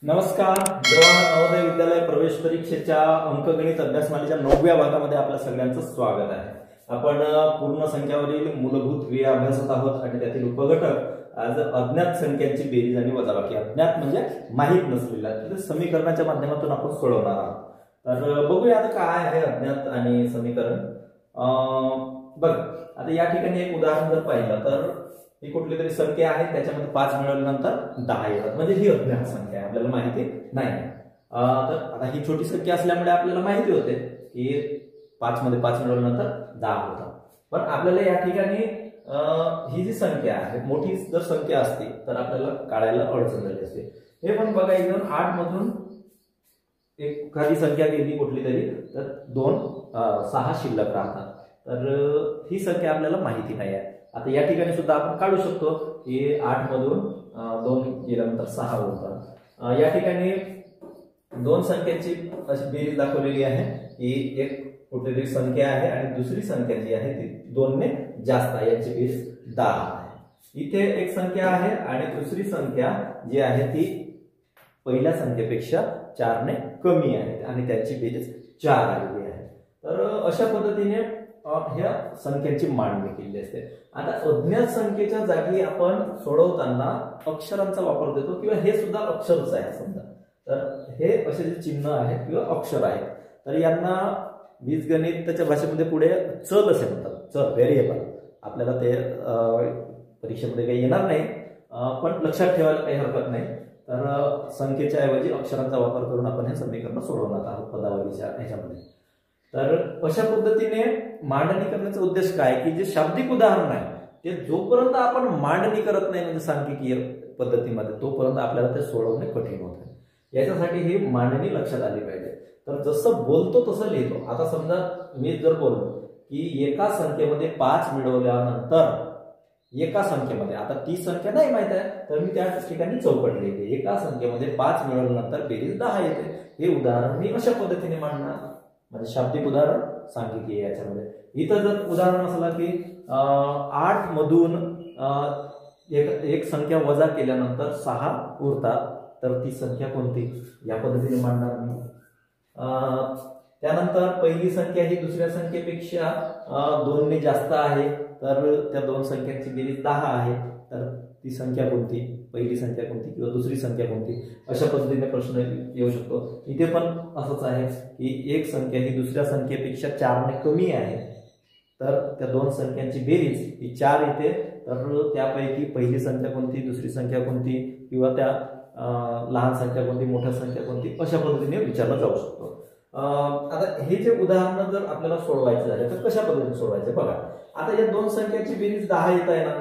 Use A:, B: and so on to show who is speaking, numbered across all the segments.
A: नमस्कार. जवाहर नवोदय विद्यालय प्रवेश परीक्षेच्या अंकगणित अभ्यासमालेच्या 9व्या भागामध्ये आपल्या सगळ्यांचं स्वागत आहे. आपण पूर्ण संख्यावरील मूलभूत क्रिया अभ्यासत आहोत आणि त्यातील उपघटक आज अज्ञात संख्यांची बेरीज आणि वजाबाकी. अज्ञात म्हणजे माहीत नसलेल्या समीकरणाच्या माध्यमातून आपण सोडवणार आहोत. तर बघूया आता काय आहे अज्ञात आणि समीकरण. बघ आता या ठिकाणी एक उदाहरण जर पाहिलं तर ही कुठली तरी संख्या आहे, त्याच्यामध्ये 5 मिळवल्यानंतर 10 येतात, म्हणजे ही अज्ञात संख्या आहे, आपल्याला माहिती नाही. तर आता ही छोटी संख्या असल्यामुळे आपल्याला माहिती होते की 5 मध्ये 5 मिळवल्यानंतर 10 होतात. पण आपल्याला या ठिकाणी ही जी संख्या आहे, मोठी जर संख्या असती तर आपल्याला काढायला अडचण झाली असते. हे पण बघा, इथून 8 मधून एखादी संख्या गेली कुठली तरी तर 6 शिल्लक राहतात. तर ही संख्या आपल्याला माहिती नाही आहे. आता या ठिकाणी सुद्धा आपण काढू शकतो की 8 मधून 2 गेल्यानंतर 6 होतात. या ठिकाणी दोन संख्यांची अशी बेरीज दाखवलेली आहे की एक कुठलीतरी संख्या आहे आणि दुसरी संख्या जी आहे ती 2 ने जास्त आहे, याची बेरीज 10 आहे. इथे एक संख्या आहे आणि दुसरी संख्या जी आहे ती पहिल्या संख्येपेक्षा 4 ने कमी आहे आणि त्याची बेरीज 4 आलेली आहे. तर अशा पद्धतीने ह्या संख्यांची मांडणी केलेली असते. आता अज्ञात संख्येच्या जागी आपण सोडवताना अक्षरांचा वापर देतो किंवा हे सुद्धा अक्षरच आहे समजा. तर हे असे जे चिन्ह आहेत किंवा अक्षर आहेत तर यांना बीजगणिताच्या भाषेमध्ये पुढे चल असे म्हणतात. चल, व्हेरिएबल. आपल्याला ते परीक्षेमध्ये काही येणार नाही, पण लक्षात ठेवायला काही हरकत नाही. तर संख्येच्या ऐवजी अक्षरांचा वापर करून आपण हे समीकरण सोडवणार आहोत पदावलीच्या ह्याच्यामध्ये. तर अशा पद्धतीने मांडणी करण्याचा उद्देश काय की जे शाब्दिक उदाहरण आहे ते जोपर्यंत आपण मांडणी करत नाही म्हणजे सांख्यिकीय पद्धतीमध्ये तोपर्यंत आपल्याला ते सोडवणे कठीण होत आहे. याच्यासाठी ही मांडणी लक्षात आली पाहिजे. तर जसं बोलतो तसं लिहितो. आता समजा मी जर बोललो की एका संख्येमध्ये 5 मिळवल्यानंतर एका संख्येमध्ये, आता ती संख्या नाही माहित आहे तर मी त्या ठिकाणी चौकट लिहिते. एका संख्येमध्ये 5 मिळवल्यानंतर बेरीज 10 येते. हे उदाहरण मी अशा पद्धतीने मांडणार, म्हणजे शाब्दिक उदाहरण सांख्यिकीय याच्यामध्ये. इथं जर उदाहरण असलं की 8 मधून एक संख्या वजा केल्यानंतर 6 उरतात तर ती संख्या कोणती, या पद्धतीने मांडणार मी. त्यानंतर पहिली संख्या ही दुसऱ्या संख्येपेक्षा 2 ने जास्त आहे तर त्या दोन संख्यांची बेरीज 10 आहे. तर ती संख्या कोणती, पहिली संख्या कोणती किंवा दुसरी संख्या कोणती, अशा पद्धतीने प्रश्न येऊ शकतो. इथे पण असंच आहे की एक संख्या ही दुसऱ्या संख्येपेक्षा 4 ने कमी आहे तर त्या दोन संख्यांची बेरीज ही 4 येते. तर त्यापैकी पहिली संख्या कोणती, दुसरी संख्या कोणती किंवा त्या लहान संख्या कोणती, मोठ्या संख्या कोणती, अशा पद्धतीने विचारलं जाऊ शकतो. आता हे जे उदाहरण जर आपल्याला सोडवायचं झालं तर कशा पद्धतीने सोडवायचं बघा. आता या दोन संख्यांची बेरीज 10 येत आहे ना,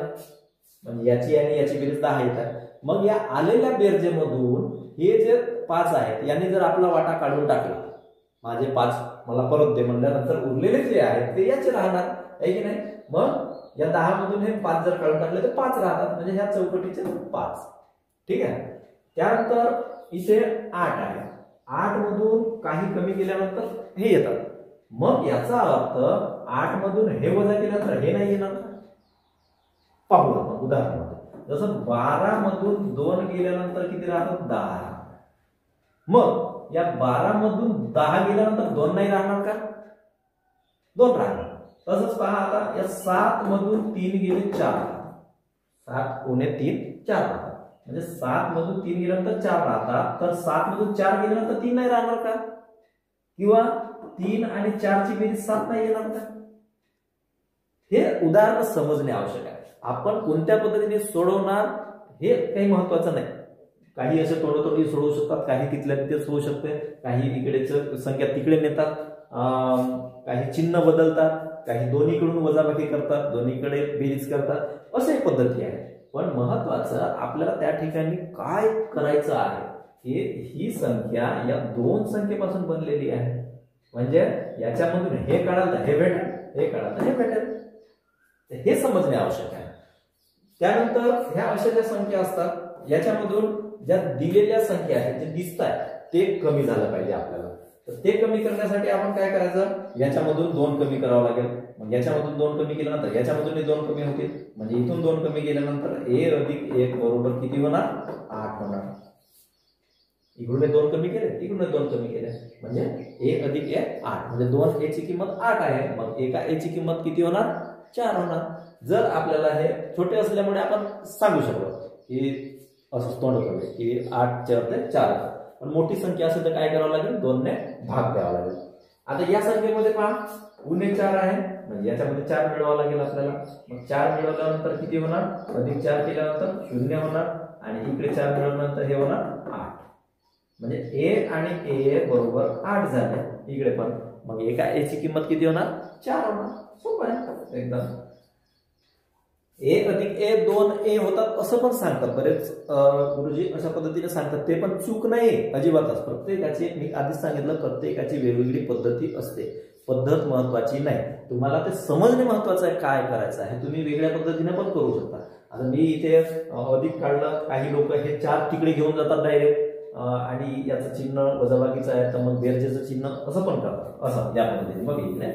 A: म्हणजे याची आणि याची बेरीज 10 येत आहे. मग या आलेल्या बेरजेमधून हे जे 5 आहेत यांनी जर आपला वाटा काढून टाकला, माझे 5 मला परत दे म्हणल्यानंतर उरलेले जे आहेत ते याचे राहणार आहे की नाही. मग या 10 मधून हे 5 जर काढून टाकले तर 5 राहतात, म्हणजे ह्या चौकटीचे 5. ठीक आहे. त्यानंतर इथे 8 आहे. 8 मधून काही कमी केल्यानंतर हे येतात. मग याचा अर्थ 8 मधून हे वजा केल्यानंतर हे नाही येणार. पाहू आपण उदाहरणामध्ये. जसं 12 मधून 2 गेल्यानंतर किती राहतात, 10. मग या 12 मधून 10 गेल्यानंतर 2 नाही राहणार का, 2 राहणार. तसंच पहा आता या 7 मधून 3 गेले 4. 7 उणे 3 4 राहतात, म्हणजे 7 मधून 3 गेल्यानंतर 4 राहतात. तर 7 मधून 4 गेल्यानंतर 3 नाही राहणार का, किंवा 3 आणि 4 ची बेरीज 7 नाही येणार का. हे उदाहरण समजणे आवश्यक आहे. आपण कोणत्या पद्धतीने सोडवणार हे काही महत्वाचं नाही. काही असे तोडोतोडी सोडवू शकतात, काही तिथल्या तिथे सोडवू शकते, काही इकडेच संख्या तिकडे नेतात, काही चिन्ह बदलतात, काही दोन्हीकडून वजाबाकी करतात, दोन्हीकडे बेरीज करतात, असे पद्धती आहे. पण महत्वाचं आपल्याला त्या ठिकाणी काय करायचं आहे, ही संख्या या दोन संख्येपासून बनलेली आहे, म्हणजे याच्यामधून हे काढाल तर हे भेटेल, हे काढाल तर हे भेटेल. हे समजणे आवश्यक आहे. त्यानंतर ह्या अशा ज्या संख्या असतात याच्यामधून ज्या दिलेल्या संख्या आहेत जे दिसत आहेत ते कमी झालं पाहिजे आपल्याला. तर ते कमी करण्यासाठी आपण काय करायचं, याच्यामधून 2 कमी करावं लागेल. मग याच्यामधून 2 कमी केल्यानंतर याच्यामधून 2 कमी होतील, म्हणजे इथून 2 कमी केल्यानंतर a अधिक 1 बरोबर किती होणार, 8 होणार. इकडून 2 कमी केले, इकडून 2 कमी केले, म्हणजे a अधिक a 8, म्हणजे 2a ची किंमत 8 आहे. मग एका a ची किंमत किती होणार? 4 होणार. जर आपल्याला हे छोटे असल्यामुळे आपण सांगू शकतो की असं तोंड करूया की 8 4 ते 4, पण मोठी संख्या असेल तर काय करावं लागेल? 2 ने भाग द्यावा लागेल. आता या संख्येमध्ये पहा उणे 4 आहे, म्हणजे याच्यामध्ये 4 मिळवावं लागेल आपल्याला. मग 4 मिळवल्यानंतर किती होणार? अधिक 4 केल्यानंतर 0 होणार, आणि इकडे 4 मिळवल्यानंतर हे होणार 8, म्हणजे a आणि a बरोबर 8 झाले इकडे पण. मग एका a ची किंमत किती होणार? 4 होणार. सोपं आहे एकदम. a अधिक a 2a होतात असं पण सांगतात बरेच गुरुजी, अशा पद्धतीने सांगतात. ते पण चूक नाही अजिबातच. प्रत्येकाची, मी आधीच सांगितलं, प्रत्येकाची वेगवेगळी पद्धती असते. पद्धत महत्वाची नाही, तुम्हाला ते समजणे महत्वाचं आहे. काय करायचं आहे तुम्ही वेगळ्या पद्धतीने पण करू शकता. आता मी इथे अधिक काढलं, काही लोक हे 4 तिकडे घेऊन जातात डायरेक्ट, आणि याचं चिन्ह वजाबाकीचं आहे तर मग बेरजेचं चिन्ह असं पण करतात. असं या पद्धतीने बघ इकडे,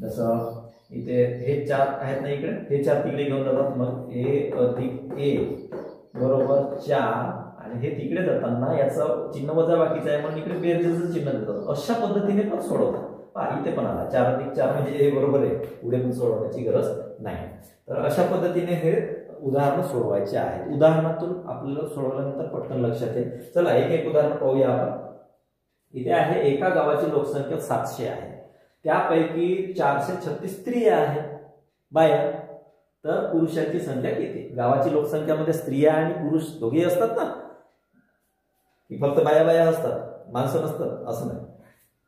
A: जसं इथे हे 4 आहेत ना, इकडे हे 4 तिकडे घेऊन जातात. मग a अधिक a बरोबर 4, आणि हे तिकडे जाताना याचं चिन्ह वजाबाकीचं आहे म्हणून इकडे बेरजेचं चिन्ह देतात. अशा पद्धतीने पण सोडवतात. पहा इथे पण आला 4 अधिक 4 म्हणजे हे बरोबर आहे, पुढे पण सोडवण्याची गरज नाही. तर अशा पद्धतीने हे उदाहरण सोडवायचे आहेत. उदाहरणातून आपल्याला सोडवल्यानंतर पटकन लक्षात येईल. चला एक एक उदाहरण पाहूया आपण. इथे आहे एका गावाची लोकसंख्या 700 आहे, त्यापैकी 436 स्त्रिया आहेत, बाया. तर पुरुषांची संख्या किती? गावाची लोकसंख्यामध्ये स्त्रिया आणि पुरुष दोघेही असतात ना, की फक्त बाया बाया असतात, माणसं नसतात असं नाही.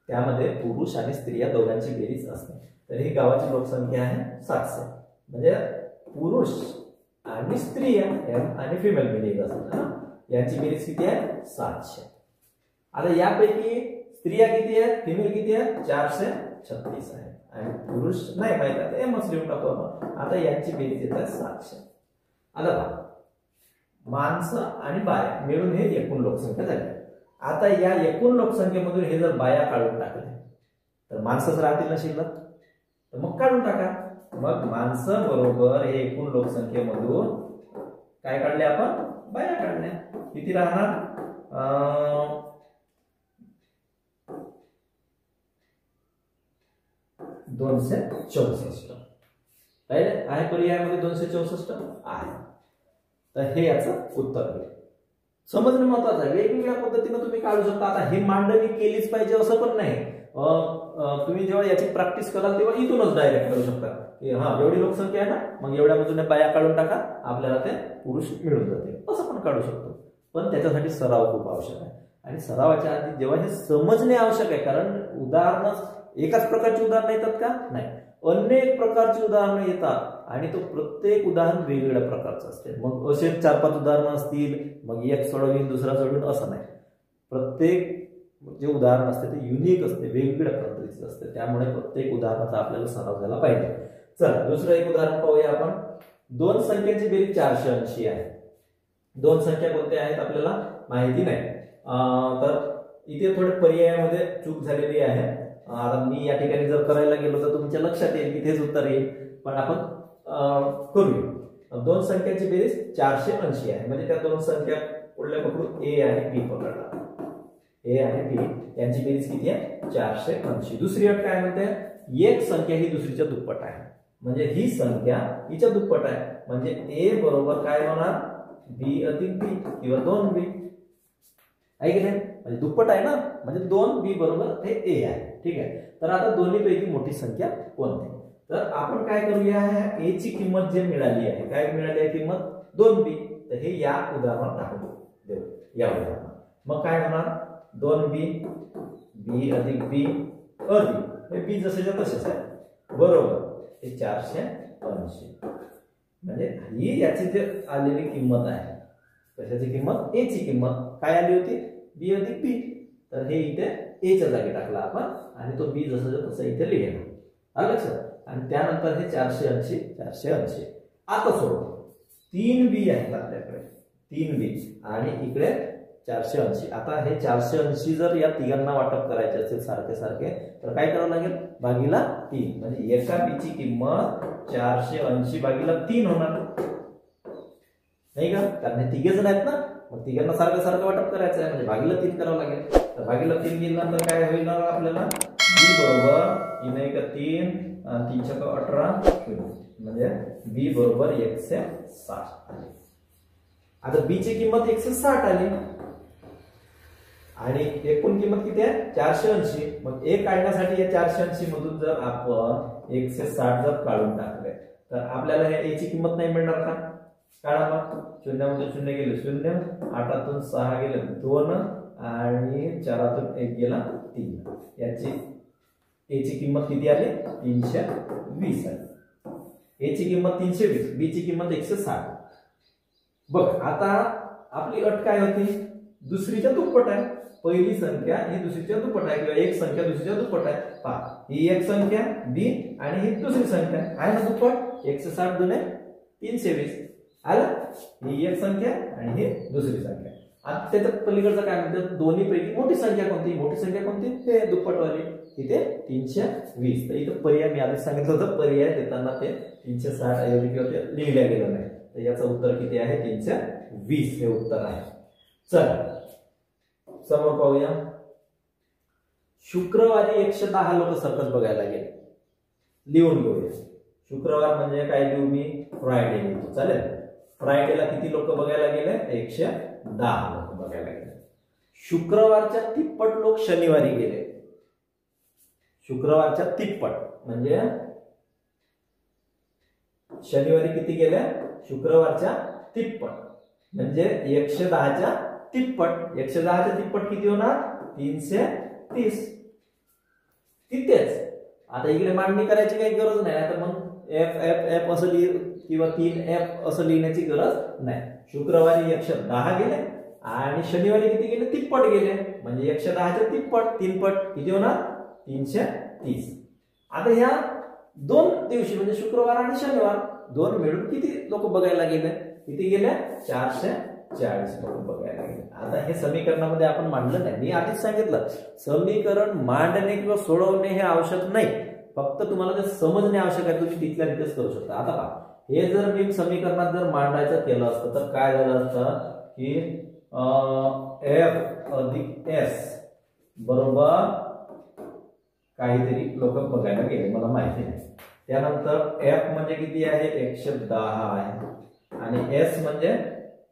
A: त्यामध्ये पुरुष आणि स्त्रिया दोघांची बेरीज असते. तर ही गावाची लोकसंख्या आहे 700, म्हणजे पुरुष आणि स्त्रिया आणि फिमेल बेरीज असतात, यांची बेरीज किती आहे? 700. आता यापैकी स्त्रिया किती आहेत, फिमेल किती आहेत? 436 आहे, आणि पुरुष नाही माहिती आहे, एमच लिहून टाकू आपण. आता यांची बेरीज येतात 700. आता बघा, माणसं आणि बाया मिळून हे एकूण लोकसंख्या झाली. आता या एकूण लोकसंख्येमधून हे जर बाया काढून टाकले तर माणसंच राहतील ना शिल्लक, तर मग काढून टाका. मग माणसं बरोबर हे एकूण लोकसंख्येमधून काय काढले आपण? बाया काढल्या. किती राहणार? 264 आहे. पर्यायामध्ये 264 आहे. तर हे याचं उत्तर आहे. समजणे महत्वाचं आहे. वेगवेगळ्या पद्धतीने तुम्ही काढू शकता. आता हे मांडणी केलीच पाहिजे असं पण नाही. तुम्ही जेव्हा याची प्रॅक्टिस कराल तेव्हा इथूनच डायरेक्ट करू शकता की हा एवढी लोकसंख्या आहे ना, मग एवढ्यामधून बाया काढून टाका, आपल्याला ते पुरुष मिळून जातील, असं पण काढू शकतो. पण त्याच्यासाठी सराव खूप आवश्यक आहे, आणि सरावाच्या आधी जेव्हा हे समजणे आवश्यक आहे, कारण उदाहरणं एकाच प्रकारची उदाहरणं येतात का? नाही, अनेक प्रकारची उदाहरणं येतात, आणि तो प्रत्येक उदाहरण वेगवेगळ्या प्रकारचं असते. मग असे 4-5 उदाहरणं असतील, मग एक सोडवीन दुसरा सोडवीन असं नाही. प्रत्येक जे उदाहरण असते ते युनिक असते, वेगवेगळ्या पद्धतीचं असते. त्यामुळे प्रत्येक उदाहरणाचा आपल्याला सराव झाला पाहिजे. चला दुसरं एक उदाहरण पाहूया आपण. 2 संख्यांची बेरीज 480 आहे. 2 संख्या कोणत्या आहेत आपल्याला माहिती नाही. तर इथे थोडे पर्यायामध्ये चूक झालेली आहे. आता मी या ठिकाणी जर करायला गेलो तर तुमच्या लक्षात येईल की तेच उत्तर येईल, पण आपण करूया. 2 संख्यांची बेरीज 480 आहे, म्हणजे त्या 2 संख्या पुढल्या पकडून ए आणि बी पकडला. ए आणि बी यांची बेरीज किती आहे? 480. दुसरी अट काय म्हणते? एक संख्या ही दुसरीच्या दुप्पट आहे, म्हणजे ही संख्या हिच्या दुप्पट आहे, म्हणजे ए बरोबर काय होणार? बी अधिक बी किंवा 2b आहे की नाही? म्हणजे दुप्पट आहे ना, म्हणजे 2b बरोबर हे ए आहे. ठीक आहे. तर आता दोन्हीपैकी मोठी संख्या कोणती? तर आपण काय करूया, ए ची किंमत जे मिळाली आहे, काय मिळाली आहे किंमत? 2b. तर हे या उदाहरणात टाकू देऊ, या उदाहरणात. मग काय होणार? 2b बी अधिक बी अधिक हे बी जसेच्या तसेच आहे बरोबर हे 480. म्हणजे ही याची जे आलेली किंमत आहे, कशाची किंमत? ए ची किंमत काय आली होती? बी अधिक बी. तर हे इथे ए च्या जागी टाकला आपण, आणि तो बी जसं तसं इथे लिहिला. आलं लक्षात? आणि त्यानंतर हे 480. आता सोडतो. 3b आहेत आपल्याकडे, 3b आणि इकडे 480. आता हे 480 जर या तिघांना वाटप करायचे असेल सारखे सारखे, तर काय करावं लागेल? भागीला 3. म्हणजे एका बी ची किंमत 480 भागीला 3 होणार, नाही का? कारण हे तिघे जण आहेत ना, मग तिघांना सारखं सारखं वाटप करायचं आहे, म्हणजे भागीला 3 करावं लागेल. तर भागीला 3 केल्यानंतर काय होईल आपल्याला, बी बरोबर 3 1 3 3 6 18 म्हणजे बी बरोबर 160 आली. आता बी ची किंमत 160 आली आणि एकूण किंमत किती आहे 480. मग ए काढण्यासाठी या 480 मधून जर आपण 160 जर काढून टाकले तर आपल्याला या ए ची किंमत नाही मिळणार का. काढा मग, शून्यामधून 0 गेले 0, 8तून 6 गेले 2 आणि 4तून 1 गेला 3. याची ए ची किंमत किती आली 320 आली. ए ची किंमत 320, बी ची किंमत 160. बघ आता आपली अट काय होती, दुसरीच्या दुप्पट आहे. पहिली संख्या ही दुसरीच्या दुप्पट आहे किंवा एक संख्या दुसरीच्या दुप्पट आहे. पहा ही एक संख्या बी आणि ही दुसरी संख्या आहे ना दुप्पट. 160 दुने 320 आलं. ही एक संख्या आणि ही दुसरी संख्या. आता त्याच्या पलीकडचं काय म्हणतात, दोन्ही पैकी मोठी संख्या कोणती, मोठी संख्या कोणती ते दुप्पटवाली, तिथे 320. तर इथं पर्याय मी आधी सांगितलं होतं, पर्याय देताना ते 360 ऐवजी किंवा ते लिहिल्या गेलं नाही. तर याचं उत्तर किती आहे 320 हे उत्तर आहे. चला समोर पाहूया. शुक्रवारी 110 लोक सर्कस बघायला गेले. लिहून घेऊया. शुक्रवार म्हणजे काय लिहू मी, फ्रायडे लिहतो. चालेल. फ्रायडेला किती लोक बघायला गेले 110 लोक बघायला गेले. शुक्रवारच्या तिप्पट लोक शनिवारी गेले. शुक्रवारच्या तिप्पट म्हणजे शनिवारी किती गेले, शुक्रवारच्या तिप्पट म्हणजे 110च्या तिप्पट. 110च्या तिप्पट किती होणार 330. तिथेच आता इकडे मांडणी करायची काही गरज नाही. आता मग एफ एफ एफ असं लिह किंवा 3F असं लिहिण्याची गरज नाही. शुक्रवारी 110 गेले आणि शनिवारी किती गेले तिप्पट गेले म्हणजे 110च्या तिप्पट 3 पट किती होणार 330. आता ह्या दोन दिवशी म्हणजे शुक्रवार आणि शनिवार दोन मिळून किती लोक बघायला गेले, किती गेले 440 लोक बघायला गेले. आता हे समीकरणामध्ये आपण मांडलं नाही. मी आधीच सांगितलं समीकरण मांडणे किंवा सोडवणे हे आवश्यक नाही, फक्त तुम्हाला ते समजणे आवश्यक आहे. तुम्ही तिथल्या तिथेच करू शकता. आता पहा हे जर मी समीकरणात जर मांडायचं केलं असतं तर काय झालं असतं की एफ अधिक एस बरोबर काहीतरी लोक बघायला गेले मला माहिती नाही. त्यानंतर एफ म्हणजे किती आहे 110 आहे आणि एस म्हणजे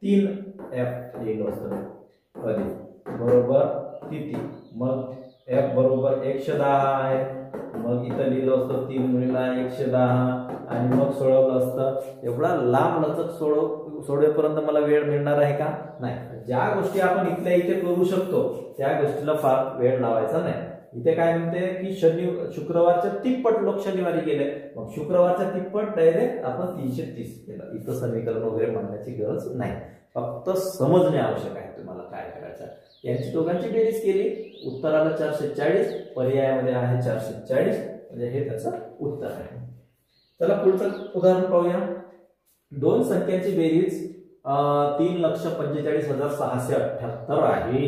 A: 3F लिहिलं असतं अधिक बरोबर किती, मग एफ बरोबर 110 आहे. मग इथं लिहिलं असतं 3 गुणिले 110 आणि मग सोडवलं असतं. एवढा लांब लचक सोडवेपर्यंत मला वेळ मिळणार आहे का, नाही. ज्या गोष्टी आपण इथल्या इथे करू शकतो त्या गोष्टीला फार वेळ लावायचा नाही. इथे काय म्हणते की शुक्रवारच्या तिप्पट लोक शनिवारी गेले, मग शुक्रवारच्या तिप्पट डायरेक्ट आपण 330 केलं. इथं समीकरण वगैरे मांडण्याची गरज नाही, फक्त समजणे आवश्यक आहे तुम्हाला काय करायचं. यांची दोघांची बेरीज केली, उत्तर आलं 440, पर्यायामध्ये आहे 440 म्हणजे हे त्याचं उत्तर आहे. चला पुढचं उदाहरण पाहूया. दोन संख्यांची बेरीज 3,45,678 आहे.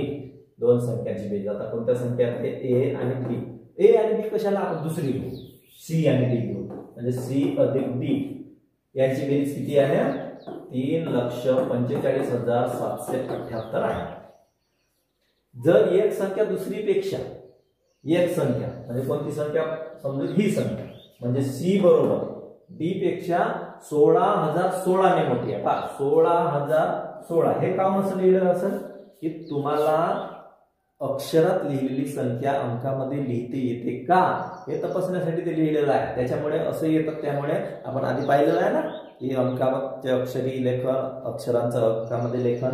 A: दोन संख्यांची बेरीज. आता कोणत्या संख्या आहेत ए आणि बी. ए आणि बी कशाला आपण दुसरी घेऊ, सी आणि डी घेऊ म्हणजे सी अधिक डी. यांची बेरीज किती आहे 3,45,778 आहे. जर एक संख्या दुसरीपेक्षा एक संख्या म्हणजे कोणती संख्या समजू ही संख्या म्हणजे सी बरोबर डी पेक्षा 16,016 ने मोठी आहे. पहा 16,016 हे काम असं लिहिलं असेल की तुम्हाला अक्षरात लिहिलेली संख्या अंकामध्ये लिहिता येते का हे तपासण्यासाठी ते लिहिलेलं आहे. त्याच्यामुळे असं येतं. त्यामुळे आपण आधी पाहिलेलं आहे ना की अंकामध्ये अक्षरी लेखन अक्षरांचं अंकामध्ये लेखन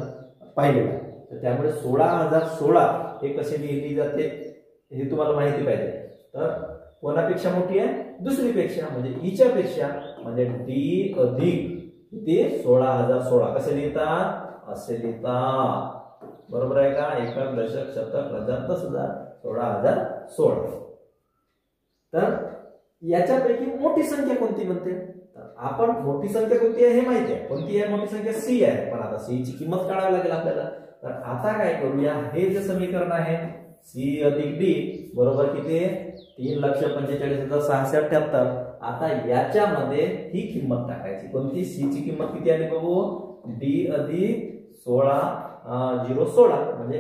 A: पाहिलेलं आहे. तर त्यामुळे 16,016 हे कसे लिहिली जाते हे तुम्हाला माहिती पाहिजे. तर कोणापेक्षा मोठी आहे दुसरीपेक्षा म्हणजे ईच्या पेक्षा म्हणजे डी अधिक किती 16,016 कसे लिहितात असे लिहितात. बरोबर आहे का. एकक दशक शतक हजार 10,000 16,016. तर याच्यापैकी मोठी संख्या कोणती म्हणते, आपण मोठी संख्या कोणती आहे हे माहिती आहे. कोणती आहे मोठी संख्या सी आहे. पण आता सी ची किंमत काढावी लागेल आपल्याला. तर आता काय करूया, हे जे समीकरण आहे सी अधिक डी बरोबर किती 3,45,678. आता याच्यामध्ये ही किंमत टाकायची. कोणती सी ची किंमत किती आली बघू डी अधिक 16 0 16 म्हणजे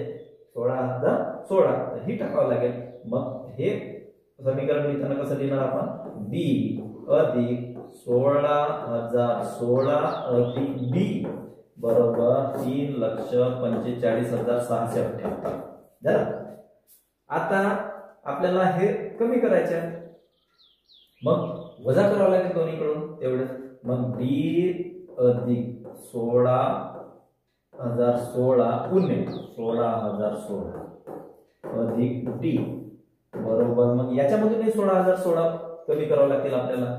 A: 16,016 ही टाकावं लागेल. मग हे समीकरण लिहिताना कसं लिहिणार आपण? बी अधिक 16,016 अधिक बी बरोबर 3,45,678 झालं. आता आपल्याला हे कमी करायचे आहे, मग वजा करावं लागेल दोन्हीकडून तेवढं. मग बी अधिक 16,016 पुणे 16,016 अधिक डी बरोबर, मग याच्यामधूनही 16,016 कमी करावं लागतील आपल्याला.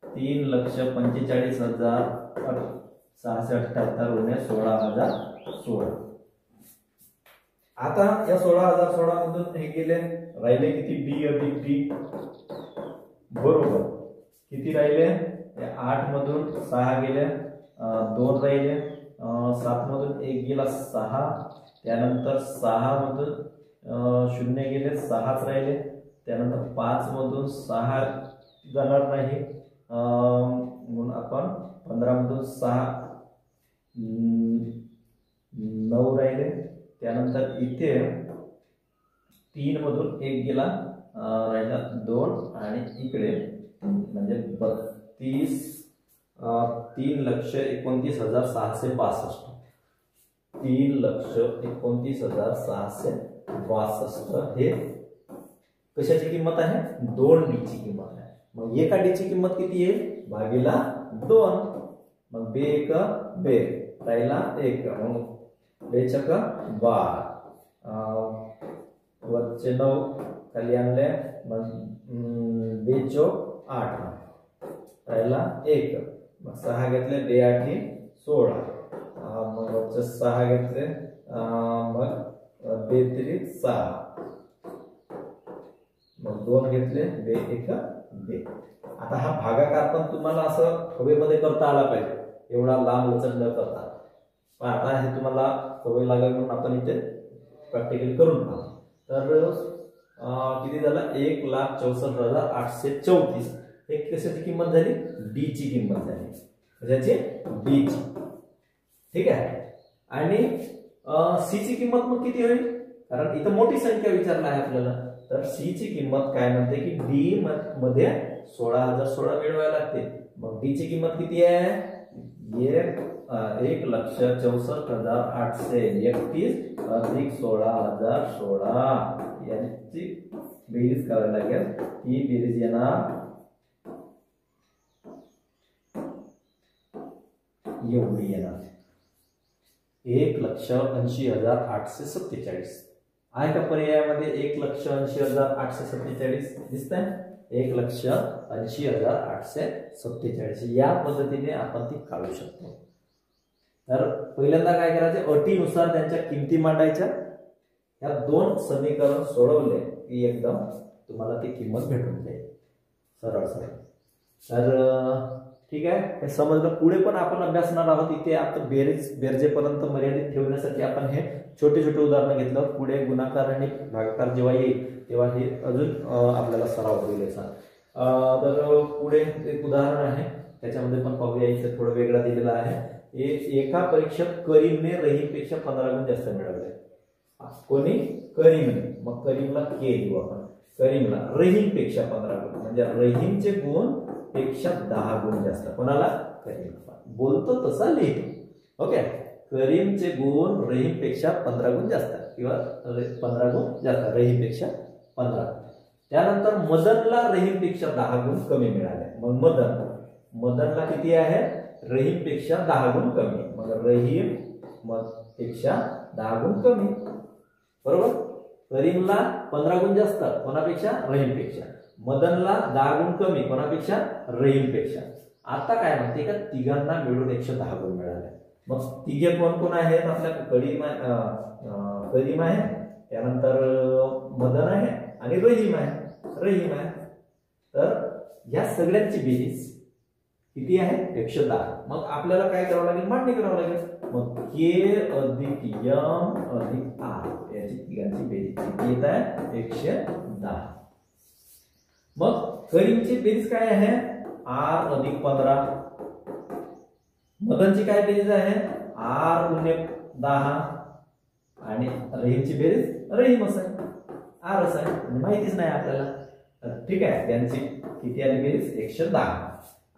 A: 3,45,678 उणे 16,016. आता या 16,016 मधून हे गेले, राहिले किती? बी अधिक डी बरोबर किती राहिले? 8 मधून 6 गेले, 2 राहिले, 7 मधून 1 गेला 6, त्यानंतर 6 मधून 0 गेले 6च राहिले, त्यानंतर 5 मधून 6 जाणार नाही म्हणून आपण 15 मधून 6 9 राहिले, त्यानंतर इथे 3 मधून 1 गेला राहिला 2 आणि इकडे म्हणजे 3,29,662 3,29,662 हे कशाची किंमत आहे? 2 डी ची किंमत आहे. मग एका डी ची किंमत किती आहे? भागीला 2. मग बे एक बे राहिला 1, मग बेचक 12, वरचे 9 खाली आणले, मग बेचोक 8 राहिला 1, मग 6 घेतले, बे 8 16, मग वरचे 6 घेतले, मग बे 3 6, मग 2 घेतले, बे 1 बे. आता हा भागाकार पण तुम्हाला असं हवेमध्ये करता आला पाहिजे, एवढा लांब लचक न करता. पण आता हे तुम्हाला सवय लागेल म्हणून आपण इथे प्रॅक्टिकली करून पाहू. तर किती झालं? 1,64,834 हे कशाची किंमत झाली? डी ची किंमत झाली. कशाची? डी ची. ठीक आहे. आणि सी ची किंमत मग किती होईल? कारण इथं मोठी संख्या विचारला आहे आपल्याला, तर सी ची किंमत काय म्हणते की डी मध्ये 16,016 मिळवायला लागते. मग डी ची किंमत किती आहे? 1,64,831 अधिक 16,016 यांची बेरीज करावी लागेल. ही बेरीज येणार एवढी येणार 1,80,847 आहे का पर्यायामध्ये? 1,80,847 दिसतंय? 1,80,847 या पद्धतीने आपण ती काढू शकतो. तर पहिल्यांदा काय करायचे? अटीनुसार त्यांच्या किमती मांडायच्या. या 2 समीकरण सोडवले की एकदम तुम्हाला ती किंमत भेटून जाईल सरळ सरळ. तर ठीक आहे, हे समजलं. पुढे पण आपण अभ्यासणार आहोत. इथे आता बेरजेपर्यंत मर्यादित ठेवण्यासाठी आपण हे छोटे छोटे उदाहरणं घेतलं. पुढे गुणाकार आणि भागाकार जेव्हा येईल तेव्हा हे अजून आपल्याला सराव होईल याचा. तर पुढे एक उदाहरण आहे, त्याच्यामध्ये पण पाहूया. इथे थोडं वेगळा दिलेला आहे. एका परीक्षेत करीमने रहीमपेक्षा 15 गुण जास्त मिळवले. कोणी? करीमने. मग करीमला के देऊ आपण. करीमला रहीमपेक्षा 15 गुण म्हणजे रहीमचे गुण पेक्षा 10 गुण जास्त. कोणाला? करीमला. बोलतो तसा लिहितो. ओके. करीमचे गुण रहीमपेक्षा 15 गुण जास्त किंवा 15 गुण जास्त, रहीमपेक्षा 15. त्यानंतर मदनला रहीमपेक्षा 10 गुण कमी मिळाले. मग मदनला किती आहे? रहीमपेक्षा 10 गुण कमी. मग रहीम पेक्षा 10 गुण कमी. बरोबर. करीमला 15 गुण जास्त कोणापेक्षा? रहीमपेक्षा. मदनला 10 गुण कमी कोणापेक्षा? रहीमपेक्षा. आता काय म्हणते का तिघांना मिळून 110 गुण मिळाले. मग तिघे कोण कोण आहेत? आपल्या करीम आहे, त्यानंतर मदन आहे आणि रहीम आहे. तर या सगळ्यांची बेरीज किती आहे? 110. मग आपल्याला काय करावं लागेल? मांडणी करावं लागेल. मग के अधिक यम अधिक आर याची तिघांची बेरीज किती येत आहे? 110. मग करीमची बेरीज काय आहे? आर अधिक 15. मदनची काय बेरीज आहे? आर उणे 10 आणि रहीमची बेरीज रहीमच आहे, आरच आहे, म्हणजे माहितीच नाही आपल्याला। ठीक आहे, त्यांची किती आली बेरीज 110।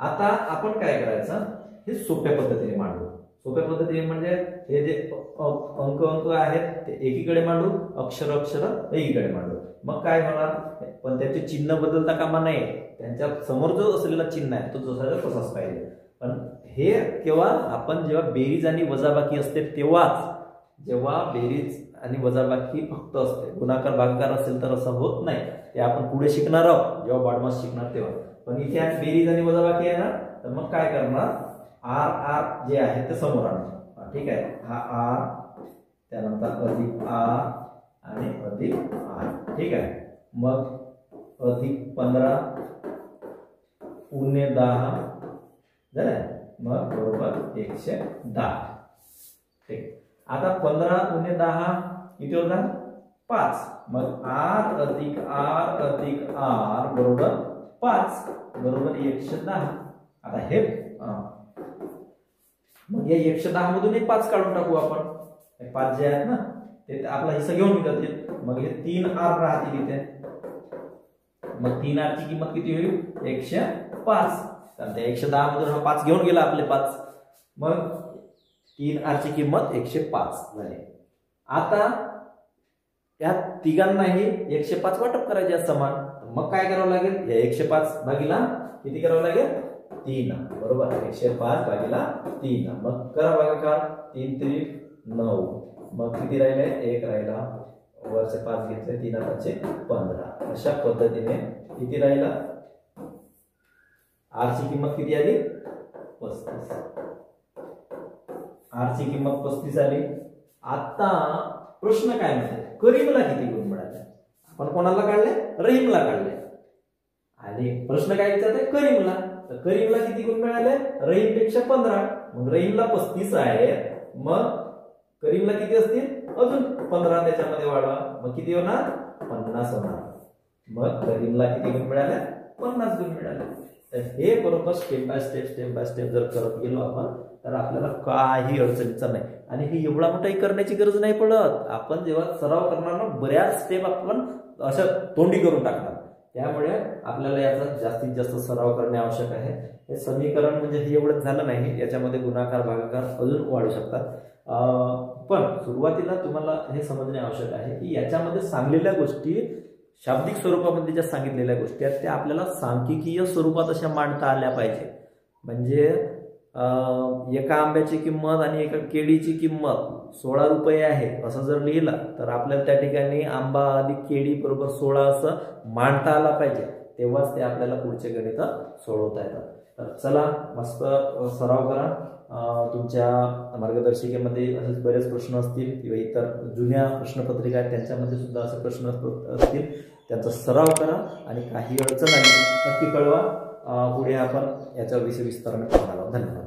A: आता आपण काय करायचं, हे सोप्या पद्धतीने मांडू। सोप्या पद्धतीने म्हणजे हे जे अंक आहेत ते एकीकडे मांडू, अक्षर एकीकडे मांडू। मग काय होणार, पण त्याचे चिन्ह बदलता कामा नये, त्यांच्या समोर जो असलेला चिन्ह आहे तो जसा तसाच पाहिजे। पण हे केव्हा, आपण जेव्हा बेरीज आणि वजाबाकी असते तेव्हाच, जेव्हा बेरीज आणि वजाबाकी फक्त असते, गुणाकार भागाकार असेल तर असं होत नाही। ते आपण पुढे शिकणार आहोत, जेव्हा बाडमास शिकणार तेव्हा। पण इथे बेरीज आणि वजाबाकी आहे ना, तर मग काय करणार, आर जे आहे ते समोर आणणार। ठीक आहे, हा आर, त्यानंतर अधिक आर आणि अधिक आर। ठीक आहे, मग अधिक 15 उणे 10 झालं, मग बरोबर 110। ठीक, आता 15 उणे 10 किती होतात 5, मग आर अधिक आर बरोबर 5 बरोबर 110। आता हे मग या 110 मधून 5 काढून टाकू आपण, 5 जे आहेत ना ते आपला हिस्सा घेऊन निघतील, मग हे 3 आर राहतील इथे, मग 3 आर ची किंमत किती होईल 105, तर त्या 110 मधून हा 5 घेऊन गेला आपले 5, मग 3 आर ची किंमत 105 झाली। आता या तिघांनाही 105 वाटप करायचे आहे समान, मग काय करावं लागेल, या 105 भागीला किती करावं लागेल 3, बरोबर 105 भागीला 3, मग करा भागाकार, 3 त्रिक 9, मग किती राहिले 1 राहिला, वरचे 5 घेतले, 3 5 15। अशा पद्धतीने किती राहिला, आर ची किंमत किती आली 35, आर ची किंमत 35 आली। आता प्रश्न काय म्हणते, करीमला किती गुण मिळाले, आपण कोणाला काढले, रहीमला काढले, आणि प्रश्न काय विचारते करीमला, तर करीमला किती गुण मिळाले, रहीम पेक्षा 15, मग रहीमला 35 आहे, मग करीमला किती असतील अजून 15 त्याच्यामध्ये वाढवा, मग किती होणार 50 होणार, मग करीमला किती गुण मिळाले 50 गुण मिळाले। तर हे बरोबर स्टेप बाय स्टेप जर करत गेलो आपण तर आपल्याला काही अडचणीचा नाही, आणि हे एवढा मोठाही करण्याची गरज नाही पडत। आपण जेव्हा सराव करणार ना, बऱ्याच स्टेप आपण अशा तोंडी करून टाकणार, त्यामुळे आपल्याला याचा जास्तीत जास्त सराव करणे आवश्यक आहे। हे समीकरण म्हणजे हे एवढंच झालं नाही, याच्यामध्ये गुणाकार भागाकार अजून वाढू शकतात, पण सुरुवातीला तुम्हाला हे समजणे आवश्यक आहे की याच्यामध्ये सांगलेल्या गोष्टी, शाब्दिक स्वरूपामध्ये ज्या सांगितलेल्या गोष्टी आहेत त्या आपल्याला सांख्यिकीय स्वरूपात अशा मांडता आल्या पाहिजे। म्हणजे एका आंब्याची किंमत आणि एका केळीची किंमत 16 रुपये आहे असं जर लिहिलं तर आपल्याला त्या ठिकाणी आंबा अधिक केळी बरोबर 16 असं मांडता आला पाहिजे, तेव्हाच ते आपल्याला पुढचे गणित सोडवता येतात। तर चला मस्त सराव करा, तुमच्या मार्गदर्शिकेमध्ये असेच बरेच प्रश्न असतील किंवा इतर जुन्या प्रश्नपत्रिका आहेत त्यांच्यामध्ये सुद्धा असे प्रश्न असतील, त्यांचा सराव करा, आणि काही अडचण आली नक्की कळवा, पुढे आपण याच्या विषय विस्ताराने पाहणार आहोत। धन्यवाद।